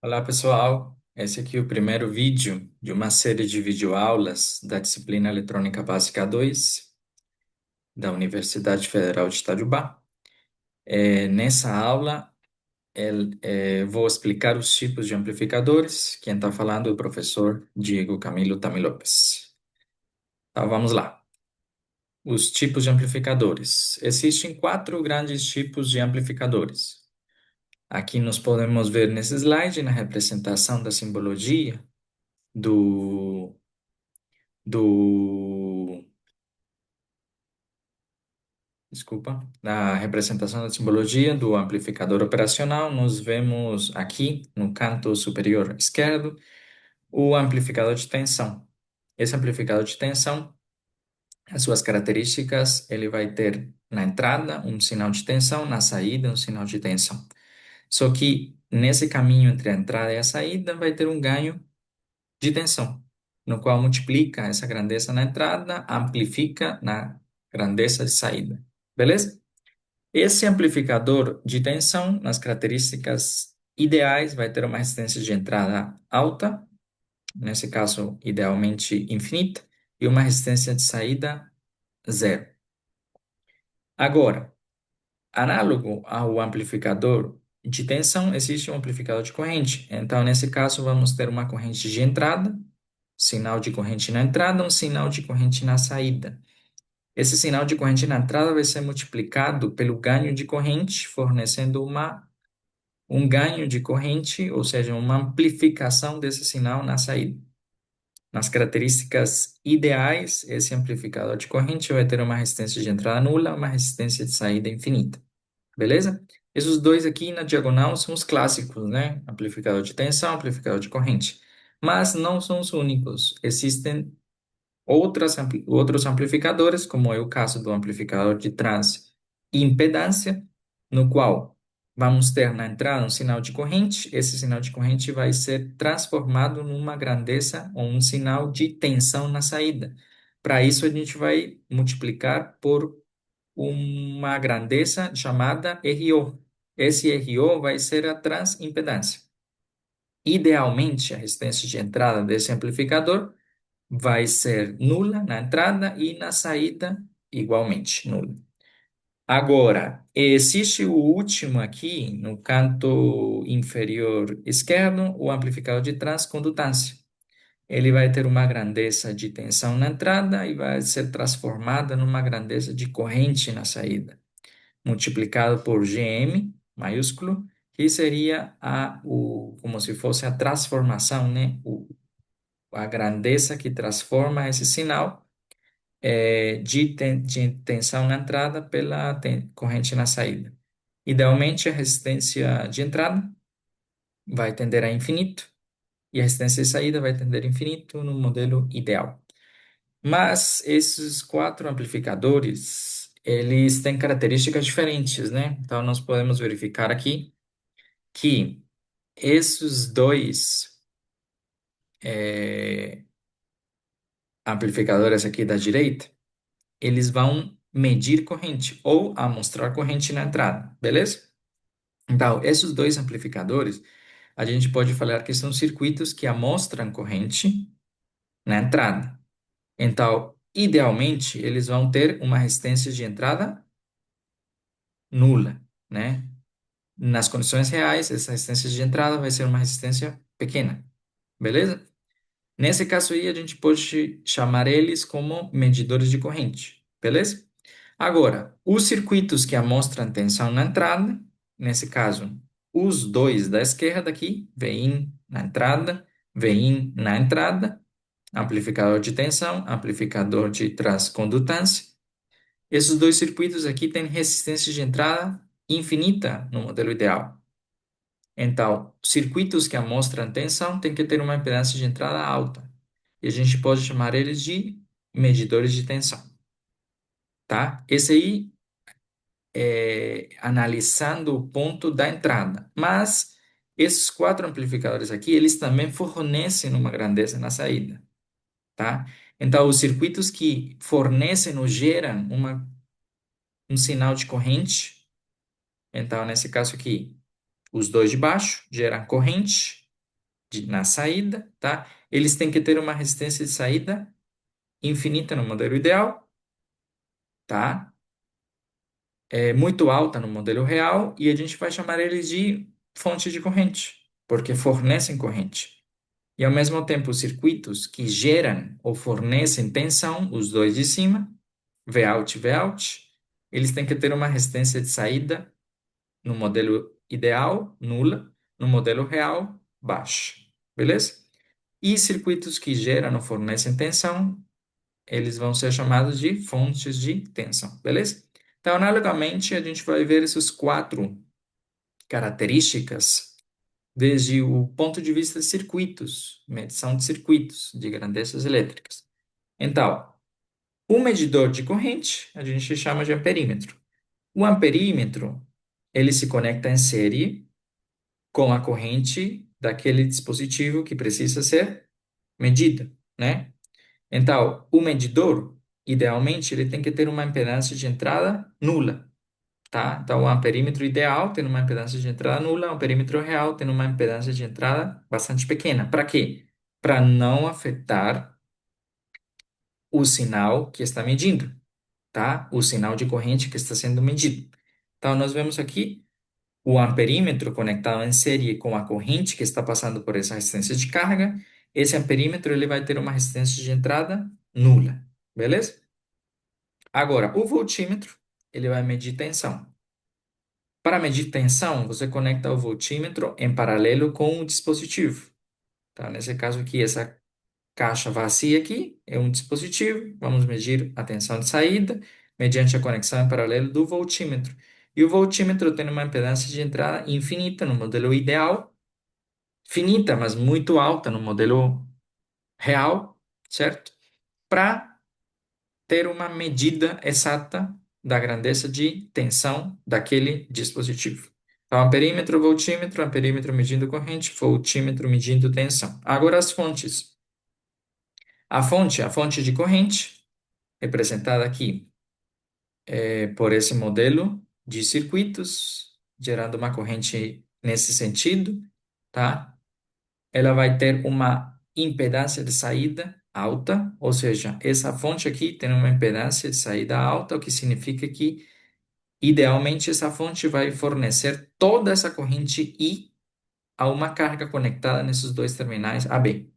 Olá, pessoal. Esse aqui é o primeiro vídeo de uma série de videoaulas da disciplina Eletrônica Básica 2 da Universidade Federal de Itajubá. Nessa aula, vou explicar os tipos de amplificadores. Quem está falando é o professor Diego Camilo Tami Lopes. Então, vamos lá. Os tipos de amplificadores. Existem quatro grandes tipos de amplificadores. Aqui nós podemos ver nesse slide, na representação da simbologia do do, desculpa, na representação da simbologia do amplificador operacional, nós vemos aqui no canto superior esquerdo o amplificador de tensão. Esse amplificador de tensão, as suas características, ele vai ter na entrada um sinal de tensão, na saída um sinal de tensão. Só que nesse caminho entre a entrada e a saída vai ter um ganho de tensão, no qual multiplica essa grandeza na entrada, amplifica na grandeza de saída. Beleza? Esse amplificador de tensão, nas características ideais, vai ter uma resistência de entrada alta, nesse caso, idealmente infinita, e uma resistência de saída zero. Agora, análogo ao amplificador de tensão, existe um amplificador de corrente. Então, nesse caso, vamos ter uma corrente de entrada, sinal de corrente na entrada, um sinal de corrente na saída. Esse sinal de corrente na entrada vai ser multiplicado pelo ganho de corrente, fornecendo um ganho de corrente, ou seja, uma amplificação desse sinal na saída. Nas características ideais, esse amplificador de corrente vai ter uma resistência de entrada nula, uma resistência de saída infinita. Beleza? Esses dois aqui na diagonal são os clássicos, né? Amplificador de tensão, amplificador de corrente. Mas não são os únicos. Existem outros amplificadores, como é o caso do amplificador de transimpedância, no qual vamos ter na entrada um sinal de corrente, esse sinal de corrente vai ser transformado numa grandeza ou um sinal de tensão na saída. Para isso, a gente vai multiplicar por uma grandeza chamada RO. Esse RO vai ser a transimpedância. Idealmente, a resistência de entrada desse amplificador vai ser nula na entrada e na saída igualmente nula. Agora, existe o último aqui no canto inferior esquerdo, o amplificador de transcondutância. Ele vai ter uma grandeza de tensão na entrada e vai ser transformada numa grandeza de corrente na saída, multiplicado por Gm maiúsculo, que seria como se fosse a transformação, né? A grandeza que transforma esse sinal de tensão na entrada pela corrente na saída. Idealmente, a resistência de entrada vai tender a infinito e a resistência de saída vai tender a infinito no modelo ideal. Mas esses quatro amplificadores, eles têm características diferentes, né? Então, nós podemos verificar aqui que esses dois amplificadores aqui da direita, eles vão medir corrente ou amostrar corrente na entrada, beleza? Então, esses dois amplificadores, a gente pode falar que são circuitos que amostram corrente na entrada. Então, idealmente, eles vão ter uma resistência de entrada nula, né? Nas condições reais, essa resistência de entrada vai ser uma resistência pequena, beleza? Nesse caso aí, a gente pode chamar eles como medidores de corrente, beleza? Agora, os circuitos que amostram tensão na entrada, nesse caso, os dois da esquerda aqui, Vin na entrada, Vin na entrada, amplificador de tensão, amplificador de transcondutância. Esses dois circuitos aqui têm resistência de entrada infinita no modelo ideal. Então, circuitos que amostram tensão têm que ter uma impedância de entrada alta. E a gente pode chamar eles de medidores de tensão, tá? Esse aí analisando o ponto da entrada. Mas esses quatro amplificadores aqui, eles também fornecem uma grandeza na saída, tá? Então, os circuitos que fornecem ou geram um sinal de corrente, então, nesse caso aqui, os dois de baixo geram corrente, na saída, tá? Eles têm que ter uma resistência de saída infinita no modelo ideal, tá? É muito alta no modelo real e a gente vai chamar eles de fonte de corrente, porque fornecem corrente. E ao mesmo tempo, os circuitos que geram ou fornecem tensão, os dois de cima, Vout e Vout, eles têm que ter uma resistência de saída no modelo ideal, nula, no modelo real, baixa. Beleza? E circuitos que geram ou fornecem tensão, eles vão ser chamados de fontes de tensão. Beleza? Então, analogamente, a gente vai ver essas quatro características desde o ponto de vista de circuitos, medição de circuitos de grandezas elétricas. Então, o medidor de corrente a gente chama de amperímetro. O amperímetro, ele se conecta em série com a corrente daquele dispositivo que precisa ser medido, né? Então, o medidor, idealmente, ele tem que ter uma impedância de entrada nula, tá? Então, o amperímetro ideal tem uma impedância de entrada nula, o amperímetro real tem uma impedância de entrada bastante pequena. Para quê? Para não afetar o sinal que está medindo, tá? O sinal de corrente que está sendo medido. Então, nós vemos aqui o amperímetro conectado em série com a corrente que está passando por essa resistência de carga. Esse amperímetro ele vai ter uma resistência de entrada nula, beleza? Agora, o voltímetro ele vai medir tensão. Para medir tensão, você conecta o voltímetro em paralelo com o dispositivo. Tá? Nesse caso aqui, essa caixa vazia aqui é um dispositivo. Vamos medir a tensão de saída mediante a conexão em paralelo do voltímetro. E o voltímetro tem uma impedância de entrada infinita no modelo ideal, finita, mas muito alta no modelo real, certo? Para ter uma medida exata da grandeza de tensão daquele dispositivo. Então, amperímetro medindo corrente, voltímetro medindo tensão. Agora as fontes. A fonte de corrente, representada aqui por esse modelo de circuitos, gerando uma corrente nesse sentido, tá? Ela vai ter uma impedância de saída alta, ou seja, essa fonte aqui tem uma impedância de saída alta, o que significa que, idealmente, essa fonte vai fornecer toda essa corrente I a uma carga conectada nesses dois terminais AB,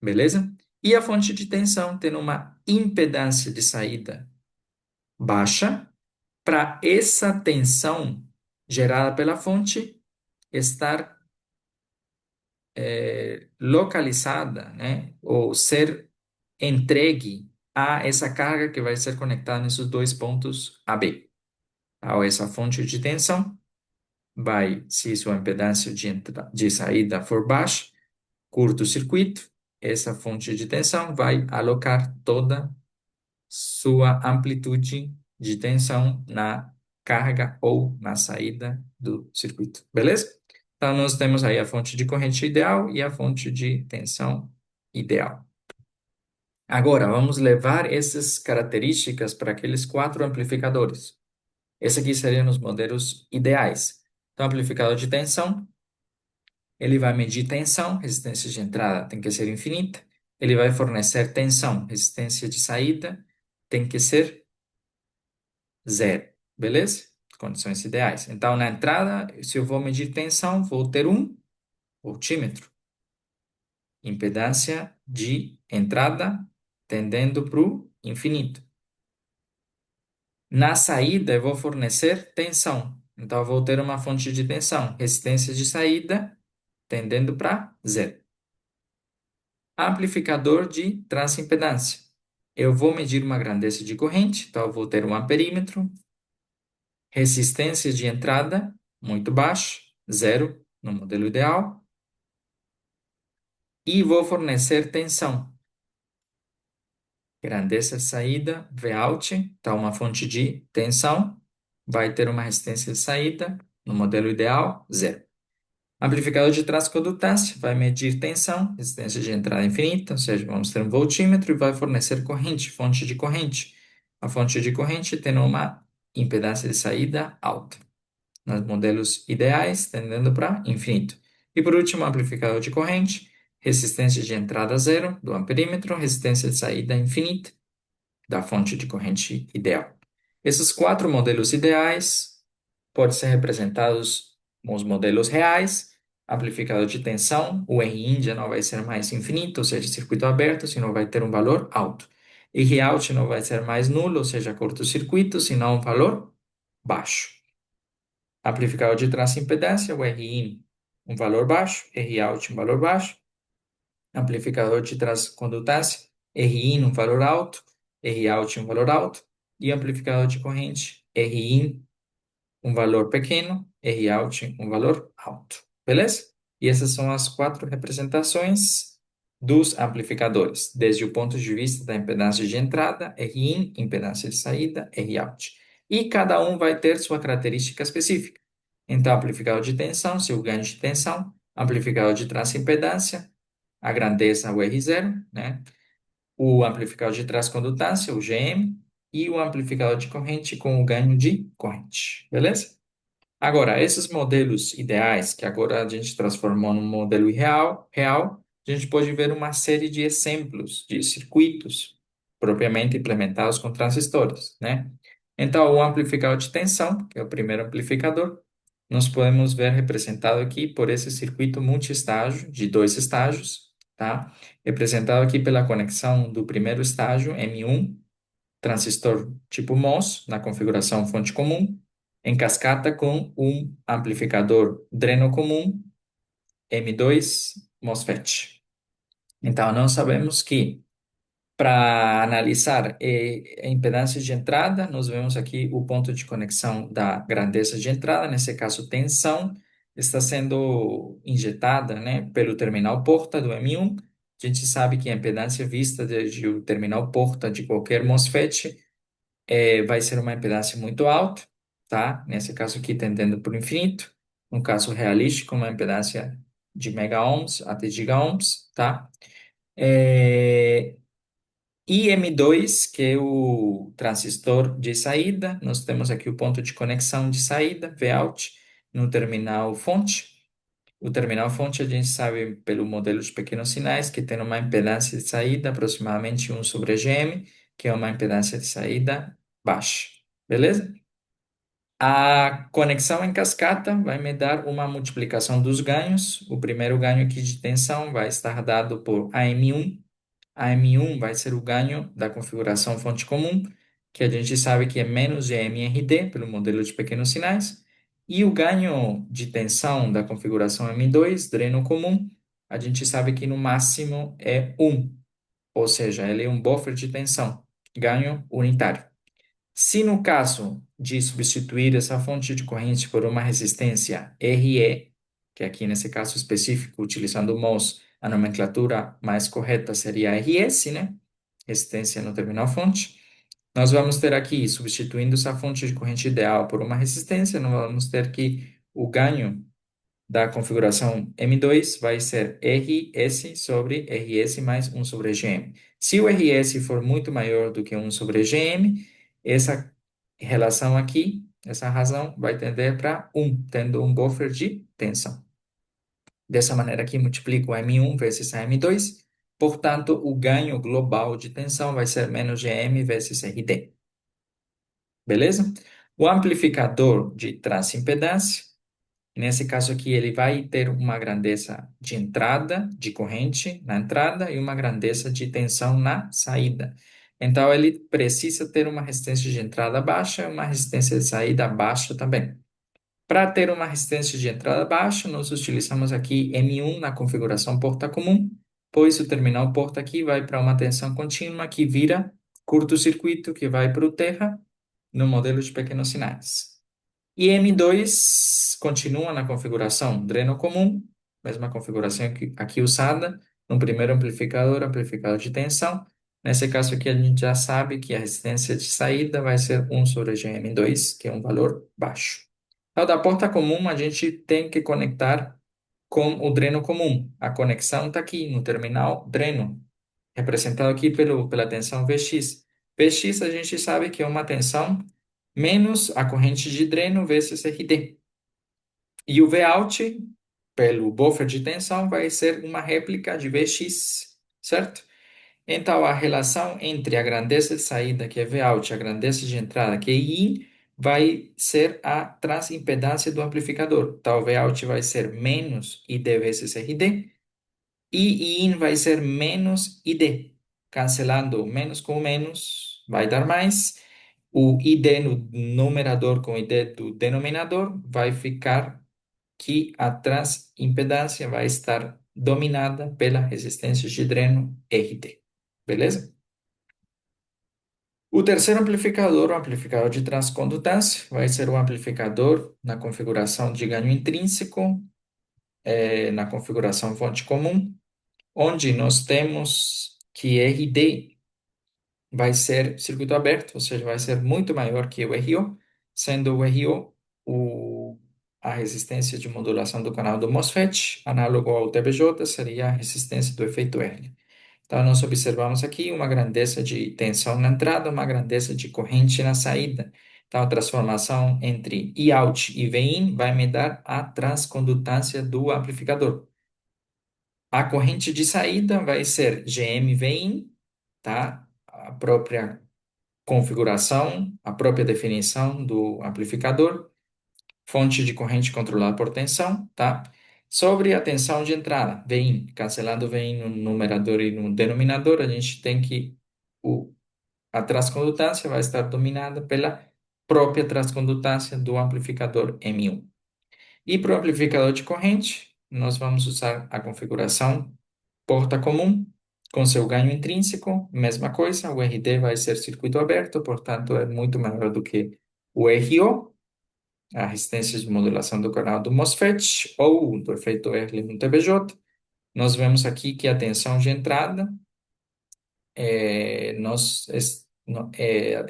beleza? E a fonte de tensão tem uma impedância de saída baixa, para essa tensão gerada pela fonte estar localizada, né, ou ser entregue a essa carga que vai ser conectada nesses dois pontos AB. Então, essa fonte de tensão vai, se sua impedância de saída for baixa, curto-circuito, essa fonte de tensão vai alocar toda sua amplitude de tensão na carga ou na saída do circuito. Beleza? Então, nós temos aí a fonte de corrente ideal e a fonte de tensão ideal. Agora, vamos levar essas características para aqueles quatro amplificadores. Esse aqui seriam os modelos ideais. Então, amplificador de tensão, ele vai medir tensão, resistência de entrada tem que ser infinita. Ele vai fornecer tensão, resistência de saída tem que ser zero, beleza? Condições ideais. Então, na entrada, se eu vou medir tensão, vou ter um voltímetro. Impedância de entrada tendendo para o infinito. Na saída, eu vou fornecer tensão. Então, eu vou ter uma fonte de tensão, resistência de saída tendendo para zero. Amplificador de transimpedância. Eu vou medir uma grandeza de corrente, então eu vou ter um amperímetro. Resistência de entrada, muito baixa, zero no modelo ideal. E vou fornecer tensão. Grandeza de saída, Vout, então uma fonte de tensão, vai ter uma resistência de saída, no modelo ideal, zero. Amplificador de transcondutância vai medir tensão, resistência de entrada infinita, ou seja, vamos ter um voltímetro e vai fornecer corrente, fonte de corrente. A fonte de corrente tem uma impedância de saída alta. Nos modelos ideais, tendendo para infinito. E por último, amplificador de corrente, resistência de entrada zero do amperímetro, resistência de saída infinita da fonte de corrente ideal. Esses quatro modelos ideais podem ser representados com os modelos reais. Amplificador de tensão, o Rin já não vai ser mais infinito, ou seja, circuito aberto, senão vai ter um valor alto. Rout não vai ser mais nulo, ou seja, curto-circuito, senão um valor baixo. Amplificador de transimpedância, o Rin, um valor baixo, Rout, um valor baixo. Amplificador de transcondutância, Rin, um valor alto, Rout, um valor alto. E amplificador de corrente, Rin, um valor pequeno, Rout, um valor alto. Beleza? E essas são as quatro representações dos amplificadores, desde o ponto de vista da impedância de entrada, Rin, impedância de saída, Rout. E cada um vai ter sua característica específica. Então, amplificador de tensão, seu ganho de tensão, amplificador de transimpedância, a grandeza, o R0, né? O amplificador de transcondutância, o GM, e o amplificador de corrente com o ganho de corrente. Beleza? Agora, esses modelos ideais, que agora a gente transformou num modelo real, a gente pode ver uma série de exemplos de circuitos propriamente implementados com transistores, né? Então, o amplificador de tensão, que é o primeiro amplificador, nós podemos ver representado aqui por esse circuito multiestágio de dois estágios, tá? Representado aqui pela conexão do primeiro estágio, M1, transistor tipo MOS, na configuração fonte comum, em cascata com um amplificador dreno comum, M2 MOSFET. Então, nós sabemos que para analisar a impedância de entrada, nós vemos aqui o ponto de conexão da grandeza de entrada, nesse caso, tensão, está sendo injetada, né, pelo terminal porta do M1. A gente sabe que a impedância vista desde o terminal porta de qualquer MOSFET vai ser uma impedância muito alta, tá? Nesse caso aqui, tendendo para o infinito. No caso realístico, uma impedância de mega ohms até giga ohms, tá? É, e M2, que é o transistor de saída, nós temos aqui o ponto de conexão de saída, Vout, no terminal fonte. O terminal fonte a gente sabe pelo modelo de pequenos sinais que tem uma impedância de saída aproximadamente 1 sobre Gm, que é uma impedância de saída baixa. Beleza? A conexão em cascata vai me dar uma multiplicação dos ganhos. O primeiro ganho aqui de tensão vai estar dado por AM1. AM1 vai ser o ganho da configuração fonte comum, que a gente sabe que é menos GMRD, pelo modelo de pequenos sinais. E o ganho de tensão da configuração M2, dreno comum, a gente sabe que no máximo é 1, ou seja, ele é um buffer de tensão, ganho unitário. Se no caso de substituir essa fonte de corrente por uma resistência RE, que aqui nesse caso específico, utilizando o MOS, a nomenclatura mais correta seria RS, né? Resistência no terminal fonte. Nós vamos ter aqui, substituindo essa fonte de corrente ideal por uma resistência, nós vamos ter que o ganho da configuração M2 vai ser RS sobre RS mais 1 sobre GM. Se o RS for muito maior do que 1 sobre GM, essa relação aqui, essa razão, vai tender para 1, tendo um buffer de tensão. Dessa maneira aqui, multiplico M1 vezes a M2, portanto, o ganho global de tensão vai ser menos GM vezes RD. Beleza? O amplificador de transimpedância, nesse caso aqui, ele vai ter uma grandeza de entrada de corrente na entrada e uma grandeza de tensão na saída. Então, ele precisa ter uma resistência de entrada baixa e uma resistência de saída baixa também. Para ter uma resistência de entrada baixa, nós utilizamos aqui M1 na configuração porta comum, pois o terminal porta aqui vai para uma tensão contínua que vira curto-circuito, que vai para o terra no modelo de pequenos sinais. E M2 continua na configuração dreno comum, mesma configuração que aqui usada no primeiro amplificador, amplificador de tensão. Nesse caso aqui, a gente já sabe que a resistência de saída vai ser 1 sobre GM2, que é um valor baixo. Então, da porta comum, a gente tem que conectar com o dreno comum. A conexão está aqui no terminal dreno, representado aqui pela tensão Vx. Vx a gente sabe que é uma tensão menos a corrente de dreno vezes RD. E o Vout pelo buffer de tensão vai ser uma réplica de Vx, certo? Então, a relação entre a grandeza de saída, que é Vout, e a grandeza de entrada, que é In, vai ser a transimpedância do amplificador. Então, Vout vai ser menos ID vezes RD, e In vai ser menos ID. Cancelando menos com menos, vai dar mais. O ID no numerador com ID do denominador vai ficar que a transimpedância vai estar dominada pela resistência de dreno RD. Beleza? O terceiro amplificador, o amplificador de transcondutância, vai ser o amplificador na configuração de ganho intrínseco, na configuração fonte comum, onde nós temos que RD vai ser circuito aberto, ou seja, vai ser muito maior que o RO, sendo o RO a resistência de modulação do canal do MOSFET, análogo ao TBJ, seria a resistência do efeito Erle. Então, nós observamos aqui uma grandeza de tensão na entrada, uma grandeza de corrente na saída. Então, a transformação entre Eout e Vin vai me dar a transcondutância do amplificador. A corrente de saída vai ser GM Vin, tá? A própria configuração, a própria definição do amplificador, fonte de corrente controlada por tensão, tá? Sobre a tensão de entrada, Vin, cancelando Vin no numerador e no denominador, a gente tem que a transcondutância vai estar dominada pela própria transcondutância do amplificador M1. E para o amplificador de corrente, nós vamos usar a configuração porta comum, com seu ganho intrínseco, mesma coisa, o RD vai ser circuito aberto, portanto é muito maior do que o RO, a resistência de modulação do canal do MOSFET, ou do efeito Erle no TBJ. Nós vemos aqui que a tensão de entrada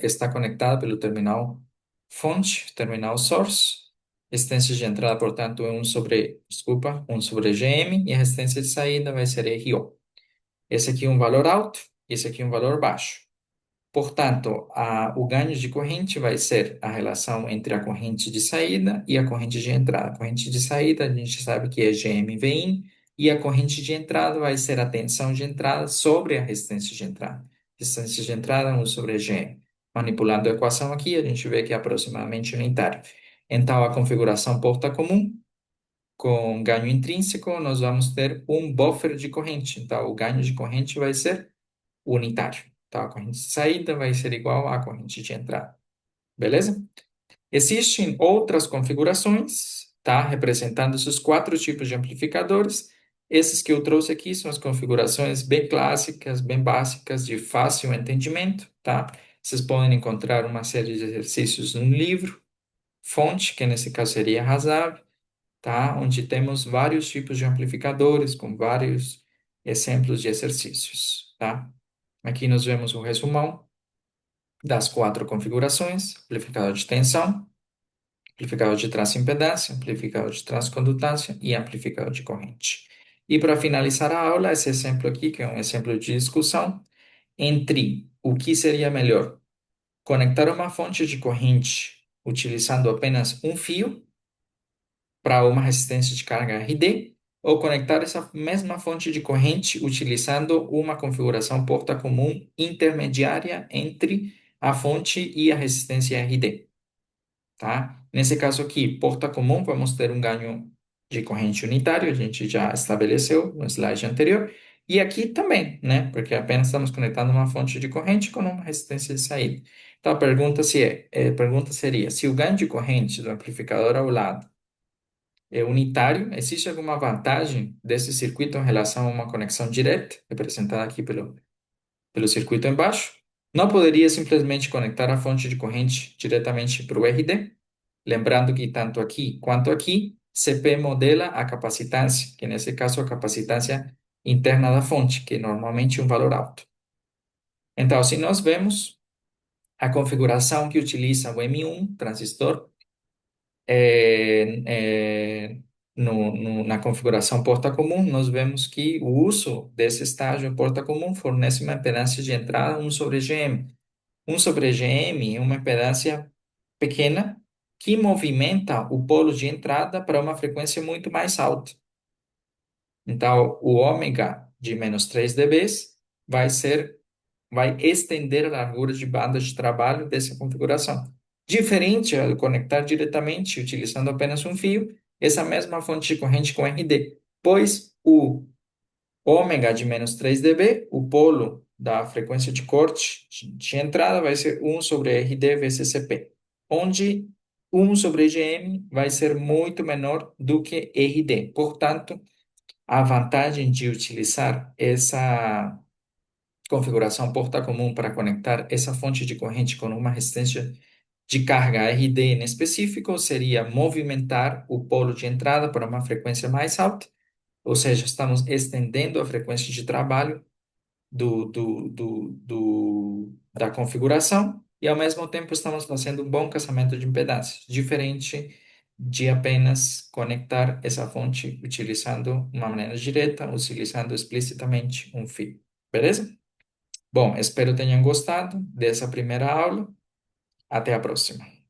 está conectada pelo terminal fonte, terminal source. Resistência de entrada, portanto, é 1 sobre GM, e a resistência de saída vai ser RO. Esse aqui é um valor alto, esse aqui é um valor baixo. Portanto, o ganho de corrente vai ser a relação entre a corrente de saída e a corrente de entrada. A corrente de saída, a gente sabe que é GM-Vin, e a corrente de entrada vai ser a tensão de entrada sobre a resistência de entrada. Resistência de entrada 1 sobre GM. Manipulando a equação aqui, a gente vê que é aproximadamente unitário. Então, a configuração porta comum, com ganho intrínseco, nós vamos ter um buffer de corrente. Então, o ganho de corrente vai ser unitário. Então, a corrente de saída vai ser igual à corrente de entrada. Beleza? Existem outras configurações, tá? Representando esses quatro tipos de amplificadores. Esses que eu trouxe aqui são as configurações bem clássicas, bem básicas, de fácil entendimento, tá? Vocês podem encontrar uma série de exercícios no livro, fonte, que nesse caso seria Hazard, tá? Onde temos vários tipos de amplificadores com vários exemplos de exercícios, tá? Aqui nós vemos o resumão das quatro configurações: amplificador de tensão, amplificador de transimpedância, amplificador de transcondutância e amplificador de corrente. E para finalizar a aula, esse exemplo aqui, que é um exemplo de discussão entre o que seria melhor: conectar uma fonte de corrente utilizando apenas um fio para uma resistência de carga RD, ou conectar essa mesma fonte de corrente utilizando uma configuração porta comum intermediária entre a fonte e a resistência RD, tá? Nesse caso aqui, porta comum, vamos ter um ganho de corrente unitário, a gente já estabeleceu no slide anterior, e aqui também, né? Porque apenas estamos conectando uma fonte de corrente com uma resistência de saída. Então, a pergunta seria, se o ganho de corrente do amplificador ao lado unitário, existe alguma vantagem desse circuito em relação a uma conexão direta, representada aqui pelo circuito embaixo? Não poderia simplesmente conectar a fonte de corrente diretamente para o RD? Lembrando que tanto aqui quanto aqui, CP modela a capacitância, que nesse caso é a capacitância interna da fonte, que é normalmente um valor alto. Então, se nós vemos a configuração que utiliza o M1 transistor, na configuração porta comum, nós vemos que o uso desse estágio porta comum fornece uma impedância de entrada 1 sobre GM. 1 sobre GM é uma impedância pequena que movimenta o polo de entrada para uma frequência muito mais alta. Então, o ômega de menos 3 dB vai ser, vai estender a largura de banda de trabalho dessa configuração. Diferente ao conectar diretamente utilizando apenas um fio, essa mesma fonte de corrente com RD, pois o ômega de menos 3 dB, o polo da frequência de corte de entrada vai ser 1 sobre RD vezes CP, onde 1 sobre EGM vai ser muito menor do que RD. Portanto, a vantagem de utilizar essa configuração porta comum para conectar essa fonte de corrente com uma resistência de carga RD em específico seria movimentar o polo de entrada para uma frequência mais alta, ou seja, estamos estendendo a frequência de trabalho da configuração e, ao mesmo tempo, estamos fazendo um bom casamento de impedâncias, diferente de apenas conectar essa fonte utilizando uma maneira direta, utilizando explicitamente um fio. Beleza? Bom, espero tenham gostado dessa primeira aula. Até a próxima.